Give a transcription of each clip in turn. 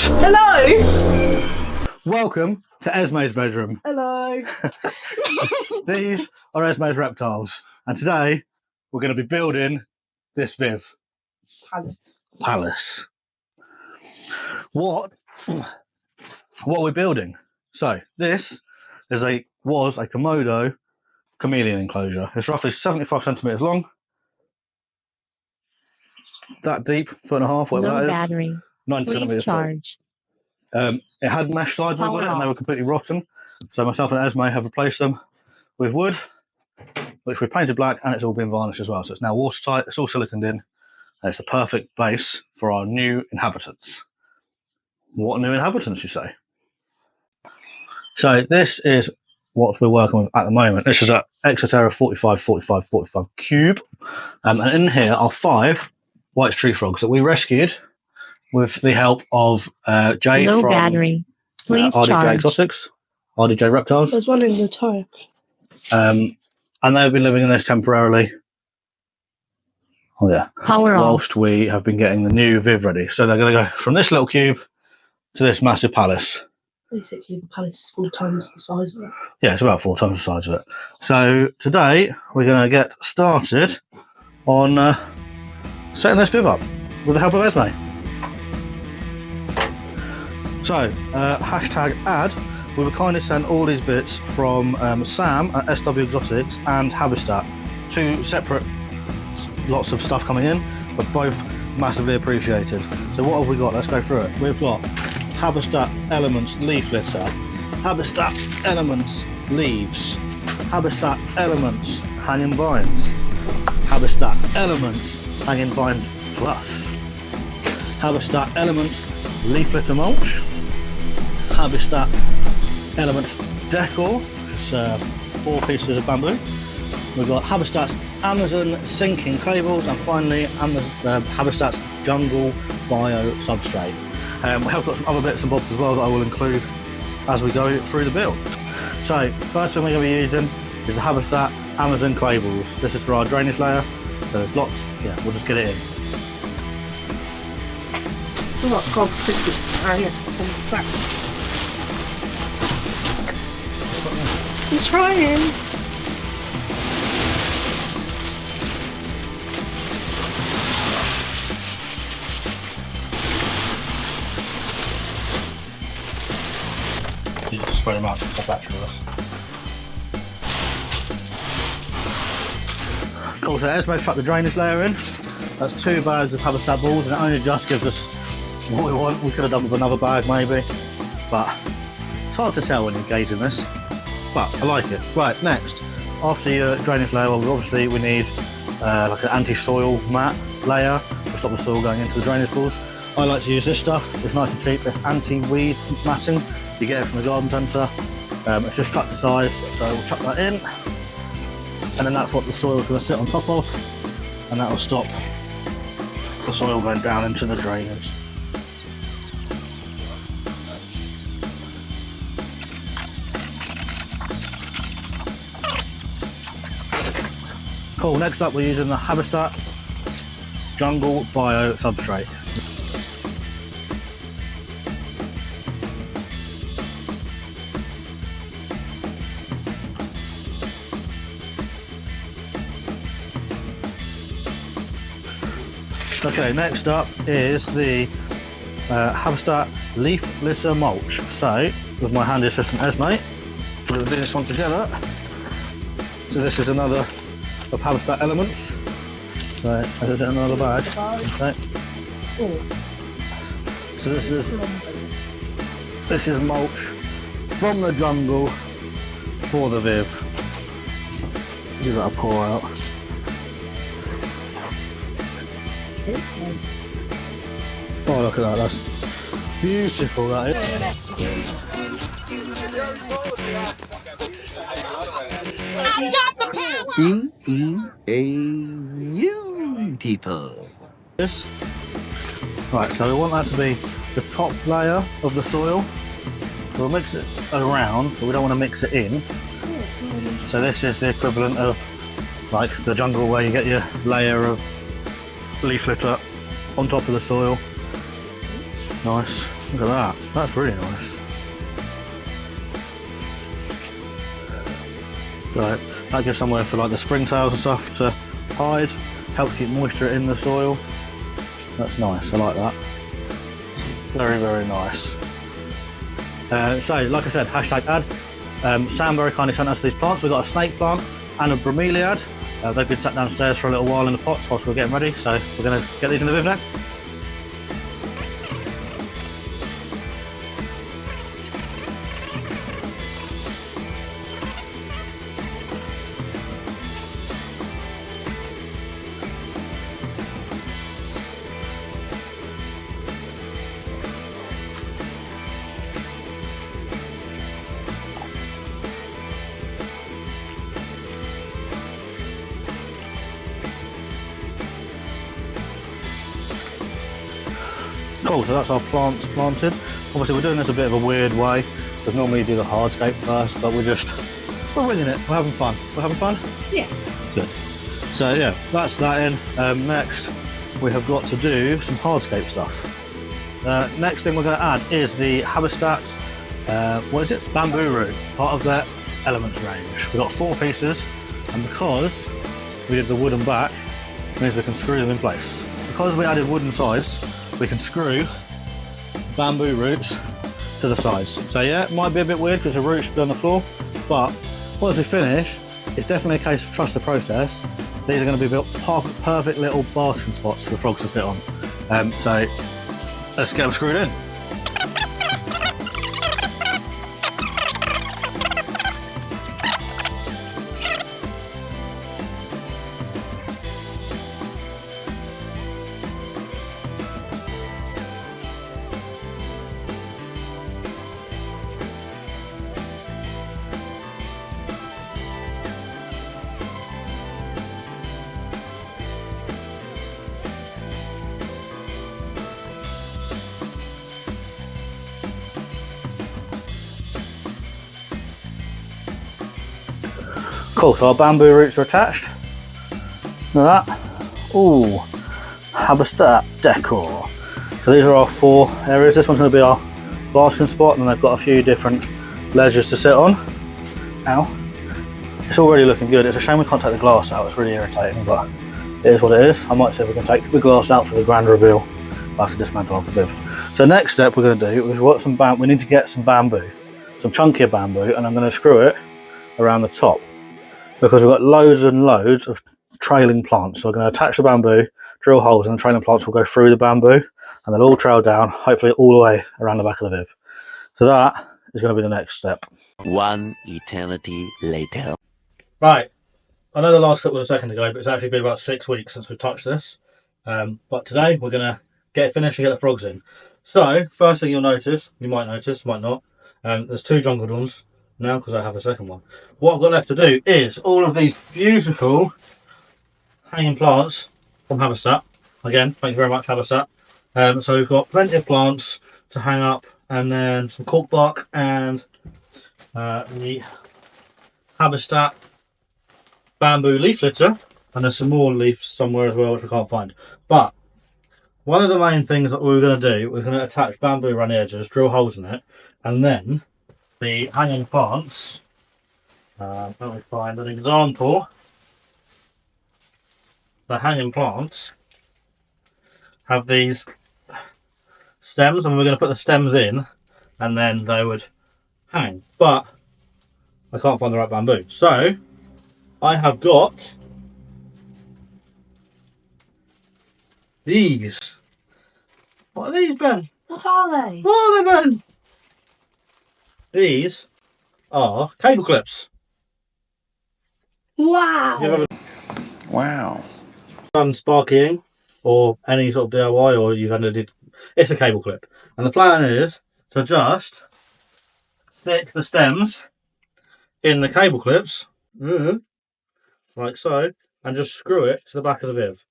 Hello! Welcome to Esme's bedroom. Hello! These are Esme's reptiles, and today we're going to be building this Viv Palace. What are we building? So this is was a Komodo chameleon enclosure. It's roughly 75 centimeters long, that deep, 1.5 foot, whatever that is. Battery. 90 centimeters tall. It had mesh sides when we got it, and they were completely rotten. So myself and Esme have replaced them with wood, which we've painted black, and it's all been varnished as well. So it's now watertight, it's all siliconed in, and it's the perfect base for our new inhabitants. What new inhabitants, you say? So this is what we're working with at the moment. This is a Exoterra 45 cube, and in here are 5 white tree frogs that we rescued with the help of Jay from RDJ Exotics, RDJ Reptiles. There's one in the tyre. And they've been living in this temporarily. Oh yeah. Whilst we have been getting the new Viv ready. So they're going to go from this little cube to this massive palace. Basically, the palace is 4 times the size of it. Yeah, it's about 4 times the size of it. So today we're going to get started on setting this Viv up with the help of Esme. So, hashtag ad, we were kindly sent all these bits from Sam at SW Exotics and Habistat. 2 separate lots of stuff coming in, but both massively appreciated. So what have we got? Let's go through it. We've got Habistat Elements Leaf Litter, Habistat Elements Leaves, Habistat Elements Hanging Vines, Habistat Elements Hanging Vine Plus, Habistat Elements Leaf Litter Mulch, Habistat Elements Decor, which is 4 pieces of bamboo. We've got Habistat's Amazon Sinking Cables, and finally Habistat's Jungle Bio Substrate. We have got some other bits and bobs as well that I will include as we go through the build. So first thing we're going to be using is the Habistat Amazon Cables. This is for our drainage layer, so there's lots, we'll just get it in. Oh god, crickets. Ah, yes, one sec. I'm trying. You just spread them out the battery with us. Cool, so Esme's chucked the drainage layer in. That's 2 bags of Habistat balls, and it only just gives us what we want. We could have done with another bag maybe, but it's hard to tell when you're gauging this, but I like it. Right, next, after your drainage layer, well, obviously we need like an anti-soil mat layer to stop the soil going into the drainage balls. I like to use this stuff. It's nice and cheap. It's anti-weed matting. You get it from the garden centre. It's just cut to size, so we'll chuck that in, and then that's what the soil is going to sit on top of, and that will stop the soil going down into the drainage. Cool, next up we're using the Habistat Jungle Bio Substrate. Okay, next up is the Habistat Leaf Litter Mulch. So, with my handy assistant Esme, we're going to do this one together. So this is another of Habistat Elements. So, is it another bag? Okay. So this is mulch from the jungle for the Viv. Give that a pour out. Oh, look at that, that's beautiful, that is. Beautiful. This. Right, so we want that to be the top layer of the soil. We'll mix it around, but we don't want to mix it in. So this is the equivalent of like the jungle where you get your layer of leaf litter on top of the soil. Nice. Look at that. That's really nice. Right, that gives somewhere for like the springtails and stuff to hide. Helps keep moisture in the soil. That's nice. I like that. Very, very nice. So, like I said, hashtag ad. Sam very kindly sent us these plants. We've got a snake plant and a bromeliad. They've been sat downstairs for a little while in the pots whilst we're getting ready. So we're going to get these in the viv now. Cool, so that's our plants planted. Obviously we're doing this a bit of a weird way, because normally you do the hardscape first, but we're winging it, we're having fun. We're having fun? Yeah. Good. So yeah, that's that in. Next, we have got to do some hardscape stuff. Next thing we're going to add is the Habistat, what is it? Bamboo root, part of their elements range. We've got 4 pieces, and because we did the wooden back, it means we can screw them in place. Because we added wooden sides, we can screw bamboo roots to the sides. So yeah, it might be a bit weird because the roots should be on the floor, but once we finish, it's definitely a case of trust the process. These are going to be built perfect little basking spots for the frogs to sit on. So let's get them screwed in. Cool, so our bamboo roots are attached. Look at that. Ooh, Habistat decor. So these are our 4 areas. This one's going to be our basking spot, and then they've got a few different ledges to sit on. Ow. It's already looking good. It's a shame we can't take the glass out. It's really irritating, but it is what it is. I might see if we can take the glass out for the grand reveal after dismantle off the viv. So next step we're going to do is we need to get some bamboo, some chunkier bamboo, and I'm going to screw it around the top, because we've got loads and loads of trailing plants. So we're going to attach the bamboo, drill holes, and the trailing plants will go through the bamboo, and they'll all trail down, hopefully all the way around the back of the viv. So that is going to be the next step. 1 eternity later. Right, I know the last clip was a second ago, but it's actually been about 6 weeks since we've touched this. But today we're going to get it finished and get the frogs in. So, first thing you'll notice, you might notice, might not, there's 2 jungled ones now because I have a second one. What I've got left to do is all of these beautiful hanging plants from Habistat. Again, thank you very much, Habistat. So we've got plenty of plants to hang up, and then some cork bark and the Habistat bamboo leaf litter, and there's some more leaves somewhere as well which I can't find. But one of the main things that we were going to do was going to attach bamboo around the edges, drill holes in it, and then the hanging plants. Let me find an example. The hanging plants have these stems, and we're going to put the stems in, and then they would hang. But I can't find the right bamboo, so I have got these. What are these, Ben? What are they? What are they, Ben? These are cable clips. Wow. Have you ever Wow. done sparkying or any sort of DIY, or you've ended it's a cable clip, and the plan is to just stick the stems in the cable clips like so, and just screw it to the back of the viv.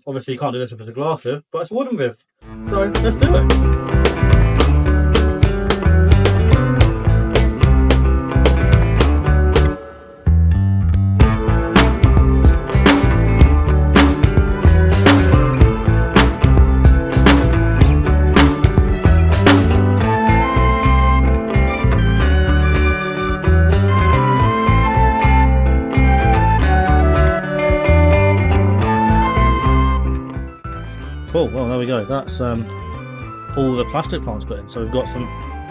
Obviously you can't do this if it's a glass viv, but it's a wooden viv, so let's do it. go. That's all the plastic plants put in. So we've got some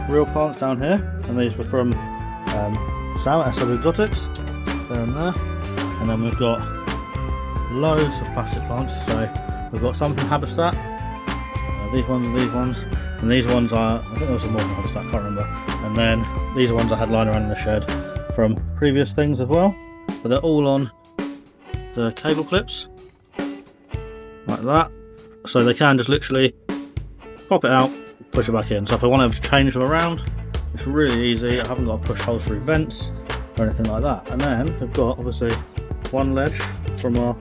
real plants down here, and these were from Sam at SW Exotics. There and there. And then we've got loads of plastic plants. So we've got some from Habistat. These ones, and these ones are, I think there was some more from Habistat, I can't remember. And then these are ones I had lying around in the shed from previous things as well. But they're all on the cable clips, like that. So they can just literally pop it out, push it back in. So if I want to change them around, it's really easy. I haven't got to push holes through vents or anything like that. And then we've got obviously one ledge from our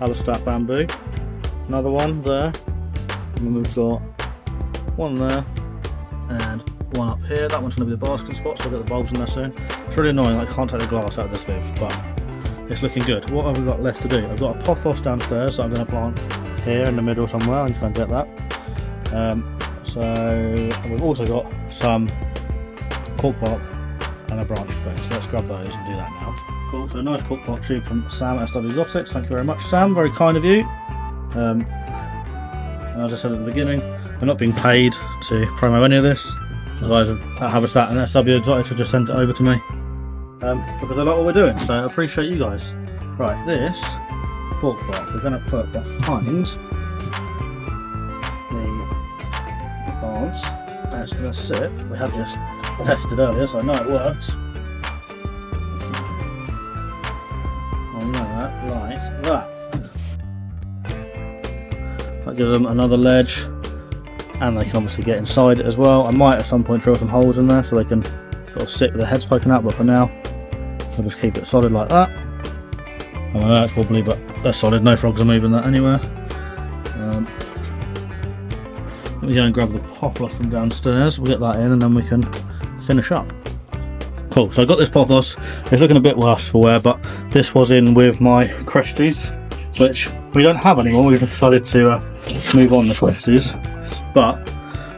Habistat bamboo, another one there, and then we've got one there and one up here. That one's going to be the basking spot, so I'll get the bulbs in there soon. It's really annoying, I can't take the glass out of this Viv, but it's looking good. What have we got left to do? I've got a pothos downstairs that I'm going to plant here in the middle somewhere. I'm trying to get that. So we've also got some cork bark and a branch spring. So let's grab those and do that now. Cool. So a nice cork bark tube from Sam at SW Exotics. Thank you very much, Sam. Very kind of you. And as I said at the beginning, we're not being paid to promo any of this. The guys at Habistat and SW Exotics have just sent it over to me because I like what we're doing. So I appreciate you guys. Right, this cork bark we're going to put behind the plants. That's going to sit. We had this tested earlier, so I know it works. On that, like that. That gives them another ledge, and they can obviously get inside it as well. I might at some point drill some holes in there so they can sort of sit with their heads poking out, but for now, I'll just keep it solid like that. I know it's wobbly, but they're solid. No frogs are moving that anywhere. Let me go and grab the pothos from downstairs. We'll get that in and then we can finish up. Cool, so I got this pothos. It's looking a bit worse for wear, but this was in with my Cresties, which we don't have anymore. We've decided to move on the Cresties, but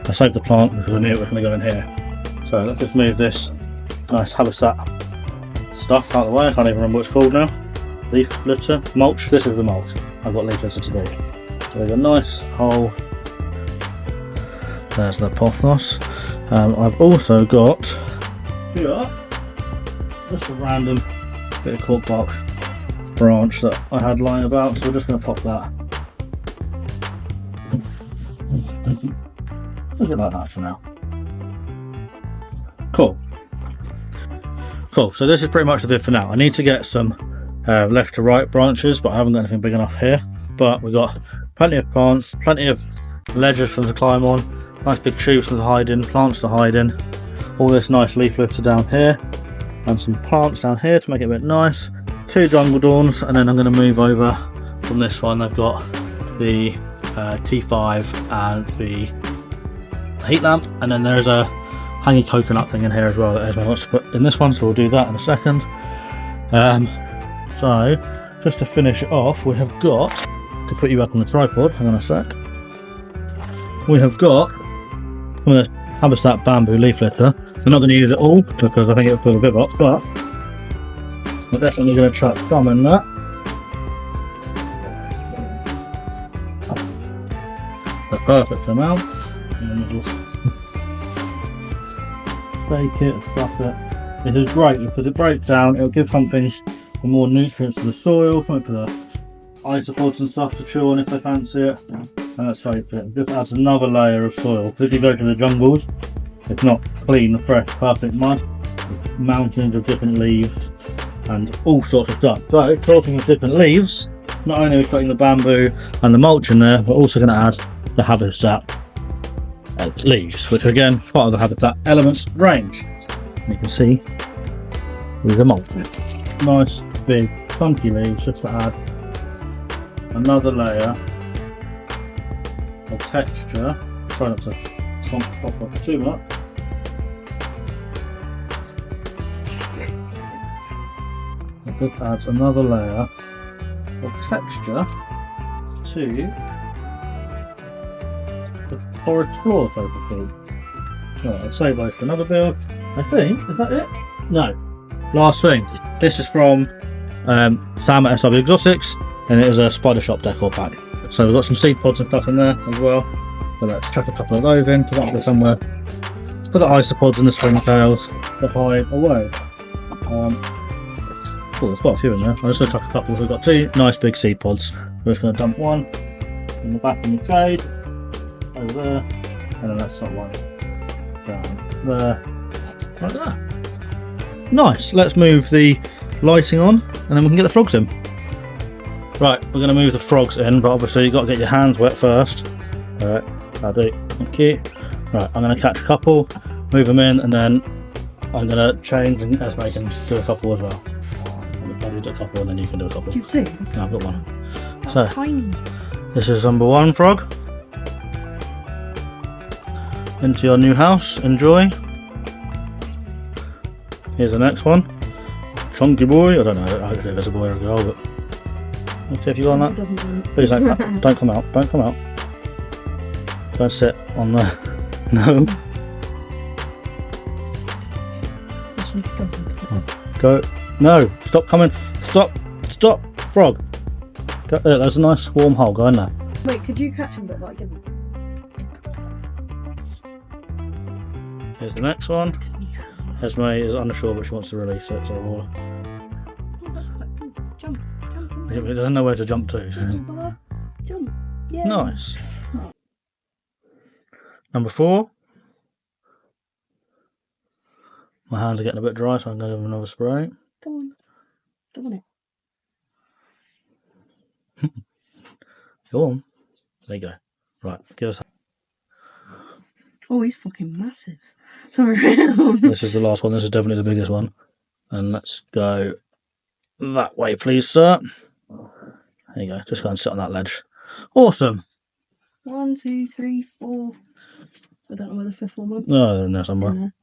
I saved the plant because I knew it was going to go in here. So let's just move this nice Habistat stuff out of the way. I can't even remember what it's called now. Leaf litter, mulch. This is the mulch. I've got leaf litter to do. So there's a nice hole. There's the pothos. I've also got here just a random bit of cork bark branch that I had lying about, so we're just going to pop that. Look at that for now. Cool. Cool, so this is pretty much the vid for now. I need to get some left to right branches, but I haven't got anything big enough here. But we've got plenty of plants, plenty of ledges for them to climb on. Nice big tubes to hide in, plants to hide in. All this nice leaf litter down here, and some plants down here to make it a bit nice. 2 jungle dawns, and then I'm going to move over from this one. I've got the T5 and the heat lamp, and then there's a hanging coconut thing in here as well that Esme wants to put in this one, so we'll do that in a second. So just to finish it off, we have got to put you back on the tripod. Hang on a sec. We have got some of the Habistat bamboo leaf litter. We're not going to use it all because I think it'll pull a bit up, but we're definitely going to chuck some in that. The perfect amount. And then we'll just stake it, stuff it. It is great because it breaks down. It'll give something for more nutrients to the soil, something for the isopods and stuff to chew on if they fancy it. And let's face it, just adds another layer of soil. If you go to the jungles, it's not clean, fresh, perfect mud. It's mountains of different leaves and all sorts of stuff. So, talking of different leaves, not only are we putting the bamboo and the mulch in there, we're also going to add the Habistat leaves, which are again part of the Habistat Elements range. And you can see with the mulch. Nice, big, funky leaves just to add another layer of texture. Try not to pop up too much. It just adds another layer of texture to the forest floor, so to speak. So I'll save those for another build. I think, is that it? No. Last thing. This is from Sam at SW Exotics, and it is a spider shop decor pack. So we've got some seed pods and stuff in there as well. So let's chuck a couple of those in, put that there somewhere. Let's put the isopods and the stringtails to hide away. Oh, there's quite a few in there. I'm just going to chuck a couple. So we've got 2 nice big seed pods. We're just going to dump one in the back in the shade, over there, and then that's not one down there, like that. Nice. Let's move the lighting on, and then we can get the frogs in. Right, we're going to move the frogs in, but obviously you've got to get your hands wet first. Alright, that'll do. Thank you. Right, I'm going to catch a couple, move them in, and then I'm going to change and Esme can do a couple as well. I'll do a couple and then you can do a couple. Do 2? No, I've got one. That's So, tiny. this is number 1 frog. Into your new house, enjoy. Here's the next one. Chunky boy, I don't know actually if it's a boy or a girl, but let's see if you got on that. Please don't come out, don't come out. Don't sit on the... No. Go. No, stop coming. Stop, frog. Go, there's a nice warm hole, go in there. Wait, could you catch him but like him? Here's the next one. Esme is unsure but she wants to release it, so we'll... Oh, that's quite cool. Jump. It doesn't know where to jump to. Jump. Yeah. Nice. Number 4. My hands are getting a bit dry, so I'm going to give them another spray. Go on it. Go on. There you go. Right, give us... Oh, he's fucking massive. Sorry. This is the last one. This is definitely the biggest one. And let's go that way, please, sir. There you go. Just go and sit on that ledge. Awesome. 1, 2, 3, 4. I don't know where the 5th one went. No, they're in there somewhere. In there.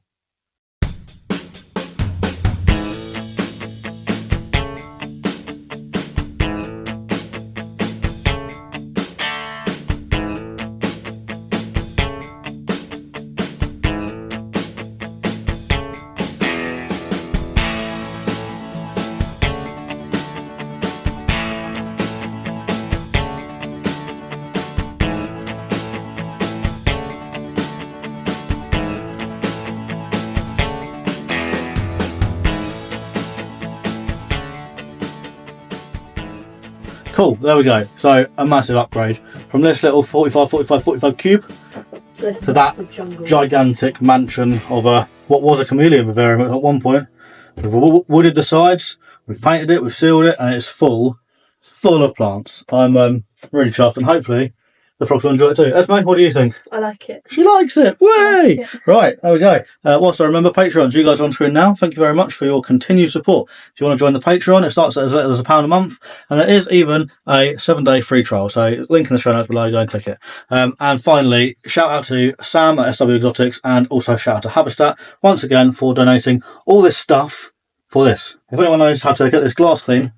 Cool, there we go. So a massive upgrade from this little 45 cube to that gigantic mansion of what was a chameleon vivarium at one point. We've wooded the sides, we've painted it, we've sealed it, and it's full of plants. I'm really chuffed, and hopefully the frogs will enjoy it too. Esme, what do you think? I like it. She likes it. Way! Right, there we go. Whilst I remember, Patreons, you guys are on screen now. Thank you very much for your continued support. If you want to join the Patreon, it starts at as little as £1 a month, and there is even a 7-day free trial. So link in the show notes below, go and click it. And finally, shout out to Sam at SW Exotics, and also shout out to Habistat once again for donating all this stuff for this. If anyone knows how to get this glass clean,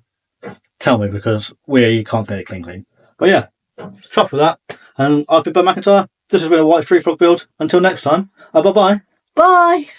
tell me, because we can't get it clean. But yeah, chuffed with that. And I've been Ben McIntyre. This has been a White Street Frog build. Until next time, bye-bye. Bye.